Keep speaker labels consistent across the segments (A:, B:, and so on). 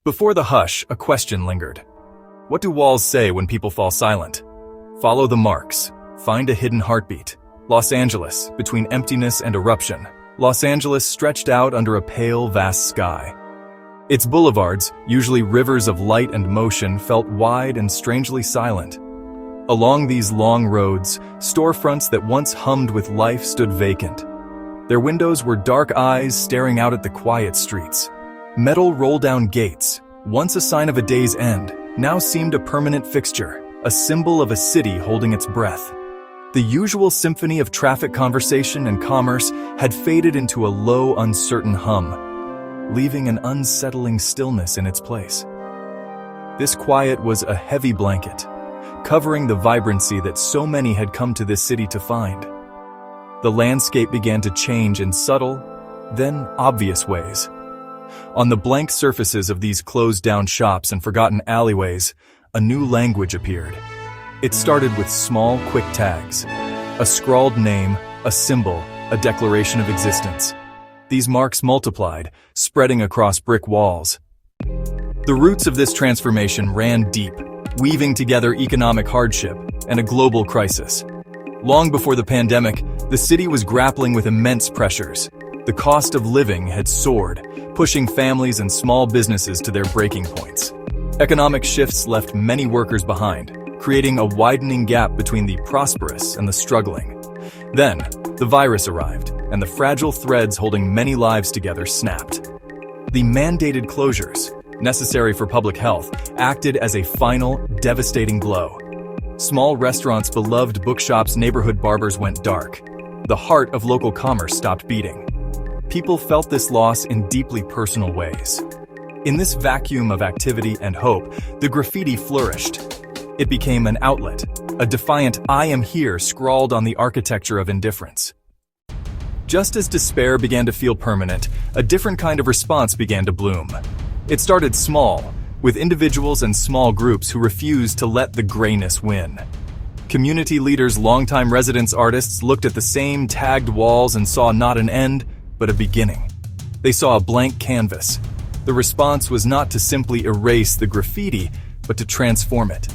A: Before the hush, a question lingered. What do walls say when people fall silent? Follow the marks. Find a hidden heartbeat. Los Angeles, between emptiness and eruption. Los Angeles stretched out under a pale, vast sky. Its boulevards, usually rivers of light and motion, felt wide and strangely silent. Along these long roads, storefronts that once hummed with life stood vacant. Their windows were dark eyes staring out at the quiet streets. Metal roll-down gates, once a sign of a day's end, now seemed a permanent fixture, a symbol of a city holding its breath. The usual symphony of traffic conversation and commerce had faded into a low, uncertain hum, leaving an unsettling stillness in its place. This quiet was a heavy blanket, covering the vibrancy that so many had come to this city to find. The landscape began to change in subtle, then obvious ways. On the blank surfaces of these closed-down shops and forgotten alleyways, a new language appeared. It started with small, quick tags. A scrawled name, a symbol, a declaration of existence. These marks multiplied, spreading across brick walls. The roots of this transformation ran deep, weaving together economic hardship and a global crisis. Long before the pandemic, the city was grappling with immense pressures. The cost of living had soared, pushing families and small businesses to their breaking points. Economic shifts left many workers behind, creating a widening gap between the prosperous and the struggling. Then, the virus arrived, and the fragile threads holding many lives together snapped. The mandated closures, necessary for public health, acted as a final, devastating blow. Small restaurants, beloved bookshops, neighborhood barbers went dark. The heart of local commerce stopped beating. People felt this loss in deeply personal ways. In this vacuum of activity and hope, the graffiti flourished. It became an outlet, a defiant "I am here" scrawled on the architecture of indifference. Just as despair began to feel permanent, a different kind of response began to bloom. It started small, with individuals and small groups who refused to let the grayness win. Community leaders, longtime residents, artists looked at the same tagged walls and saw not an end, but a beginning. They saw a blank canvas. The response was not to simply erase the graffiti, but to transform it.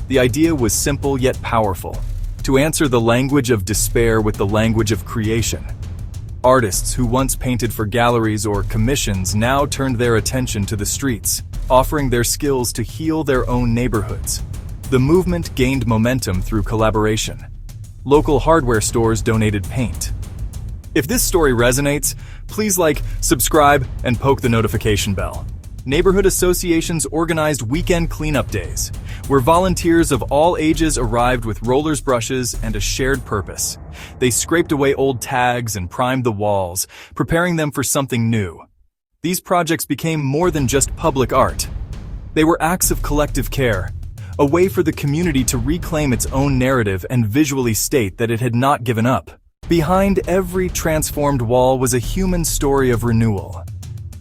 A: The idea was simple yet powerful, to answer the language of despair with the language of creation. Artists who once painted for galleries or commissions now turned their attention to the streets, offering their skills to heal their own neighborhoods. The movement gained momentum through collaboration. Local hardware stores donated paint. If this story resonates, please like, subscribe, and poke the notification bell. Neighborhood associations organized weekend cleanup days, where volunteers of all ages arrived with rollers, brushes, and a shared purpose. They scraped away old tags and primed the walls, preparing them for something new. These projects became more than just public art. They were acts of collective care, a way for the community to reclaim its own narrative and visually state that it had not given up. Behind every transformed wall was a human story of renewal.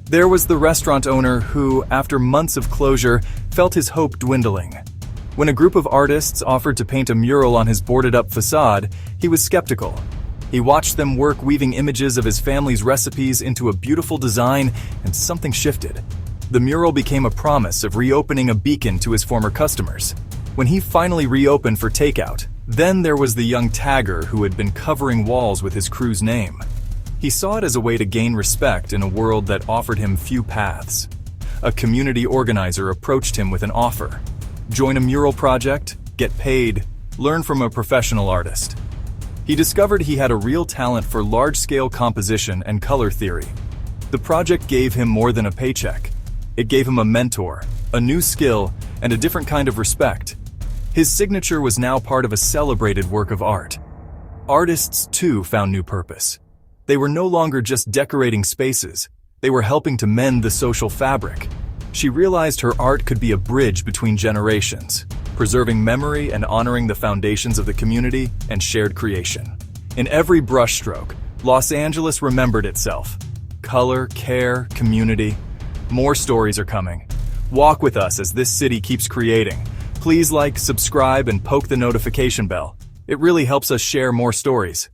A: There was the restaurant owner who, after months of closure, felt his hope dwindling. When a group of artists offered to paint a mural on his boarded-up facade, he was skeptical. He watched them work, weaving images of his family's recipes into a beautiful design, and something shifted. The mural became a promise of reopening a beacon to his former customers. When he finally reopened for takeout, then there was the young tagger who had been covering walls with his crew's name. He saw it as a way to gain respect in a world that offered him few paths. A community organizer approached him with an offer. Join a mural project, get paid, learn from a professional artist. He discovered he had a real talent for large-scale composition and color theory. The project gave him more than a paycheck. It gave him a mentor, a new skill, and a different kind of respect. His signature was now part of a celebrated work of art. Artists, too, found new purpose. They were no longer just decorating spaces. They were helping to mend the social fabric. She realized her art could be a bridge between generations, preserving memory and honoring the foundations of the community and shared creation. In every brushstroke, Los Angeles remembered itself. Color, care, community. More stories are coming. Walk with us as this city keeps creating. Please like, subscribe, and poke the notification bell. It really helps us share more stories.